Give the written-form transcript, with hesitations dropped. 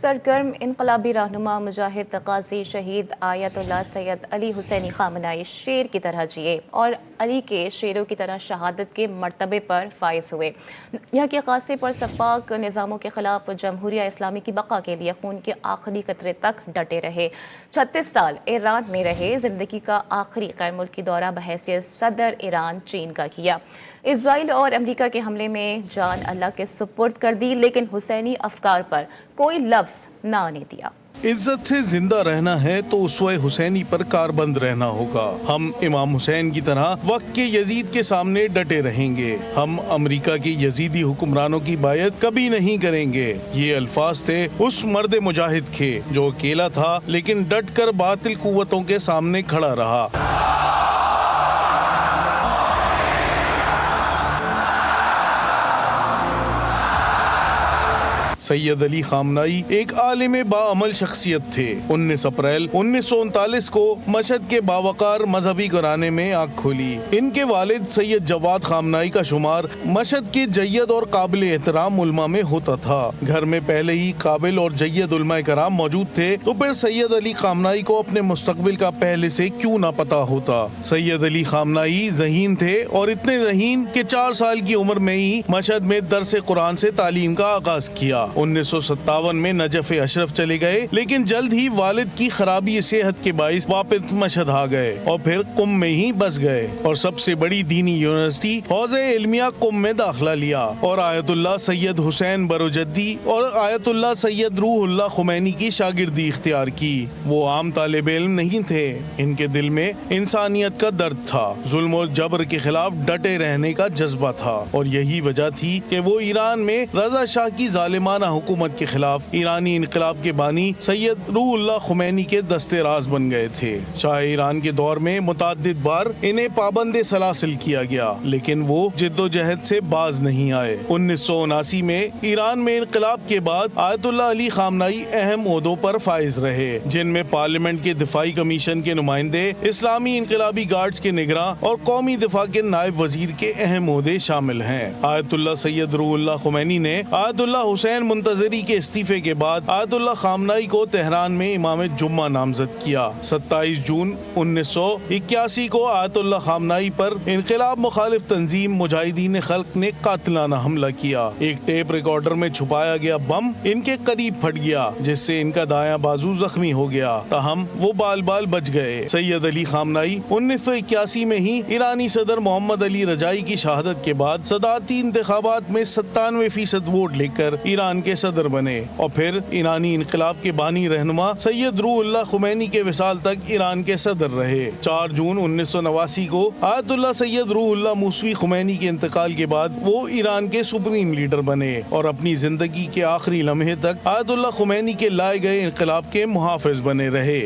سرگرم انقلابی رہنما مجاہد قاضی شہید آیت اللہ سید علی حسینی خامنہئی شیر کی طرح جیے اور علی کے شیروں کی طرح شہادت کے مرتبے پر فائز ہوئے۔ یہاں کے قاصے پر سپاک نظاموں کے خلاف جمہوریہ اسلامی کی بقا کے لیے خون کے آخری قطرے تک ڈٹے رہے۔ 36 سال ایران میں رہے، زندگی کا آخری غیر ملکی دورہ بحیثیت صدر ایران چین کا کیا۔ اسرائیل اور امریکہ کے حملے میں جان اللہ کے سپرد کر دی، لیکن حسینی افکار پر کوئی لفظ نہ آنے دیا۔ عزت سے زندہ رہنا ہے تو اسوہ حسینی پر کاربند رہنا ہوگا۔ ہم امام حسین کی طرح وقت کے یزید کے سامنے ڈٹے رہیں گے۔ ہم امریکہ کے یزیدی حکمرانوں کی بایعت کبھی نہیں کریں گے۔ یہ الفاظ تھے اس مرد مجاہد کے جو اکیلا تھا لیکن ڈٹ کر باطل قوتوں کے سامنے کھڑا رہا۔ سید علی خامنہئی ایک عالم باعمل شخصیت تھے۔ 19 اپریل 1939 کو مشہد کے باوقار مذہبی گھرانے میں آنکھ کھولی۔ ان کے والد سید جواد خامنہئی کا شمار مشہد کے جید اور قابل احترام علماء میں ہوتا تھا۔ گھر میں پہلے ہی قابل اور جید علماء کرام موجود تھے تو پھر سید علی خامنہئی کو اپنے مستقبل کا پہلے سے کیوں نہ پتا ہوتا۔ سید علی خامنہئی ذہین تھے اور اتنے ذہین کہ 4 سال کی عمر میں ہی مشہد میں درس قرآن سے تعلیم کا آغاز کیا۔ 1957 میں نجف اشرف چلے گئے، لیکن جلد ہی والد کی خرابی صحت کے باعث واپس مشہد آ گئے اور پھر قم میں ہی بس گئے اور سب سے بڑی دینی یونیورسٹی حوزہ علمیہ قم میں داخلہ لیا اور آیت اللہ سید حسین بروجردی اور آیت اللہ سید روح اللہ خمینی کی شاگردی اختیار کی۔ وہ عام طالب علم نہیں تھے، ان کے دل میں انسانیت کا درد تھا، ظلم و جبر کے خلاف ڈٹے رہنے کا جذبہ تھا، اور یہی وجہ تھی کہ وہ ایران میں رضا شاہ کی ظالمانہ حکومت کے خلاف ایرانی انقلاب کے بانی سید روح اللہ خمینی کے دستے راز بن گئے تھے۔ شاہ ایران کے دور میں متعدد بار انہیں پابند سلاسل کیا گیا، لیکن وہ جد و جہد سے باز نہیں آئے۔ 1979 میں ایران میں انقلاب کے بعد آیت اللہ علی خامنہئی اہم عہدوں پر فائز رہے، جن میں پارلیمنٹ کے دفاعی کمیشن کے نمائندے، اسلامی انقلابی گارڈز کے نگراں اور قومی دفاع کے نائب وزیر کے اہم عہدے شامل ہیں۔ آیت اللہ سید روح اللہ خمینی نے آیت اللہ حسین منتظری کے استعفے کے بعد آیت اللہ خامنہئی کو تہران میں امام جمعہ نامزد کیا۔ 27 جون 1981 کو آیت اللہ خامنہئی پر انقلاب مخالف تنظیم مجاہدین خلق نے قاتلانہ حملہ کیا۔ ایک ٹیپ ریکارڈر میں چھپایا گیا بم ان کے قریب پھٹ گیا، جس سے ان کا دایاں بازو زخمی ہو گیا، تاہم وہ بال بال بچ گئے۔ سید علی خامنہئی 1981 میں ہی ایرانی صدر محمد علی رجائی کی شہادت کے بعد صدارتی انتخابات میں 97% ووٹ لے کر ایران کے صدر بنے اور پھر ایرانی انقلاب کے بانی رہنما سید روح اللہ خمینی کے وصال تک ایران کے صدر رہے۔ 4 جون 1989 کو آیت اللہ سید روح اللہ موسوی خمینی کے انتقال کے بعد وہ ایران کے سپریم لیڈر بنے اور اپنی زندگی کے آخری لمحے تک آیت اللہ خمینی کے لائے گئے انقلاب کے محافظ بنے رہے۔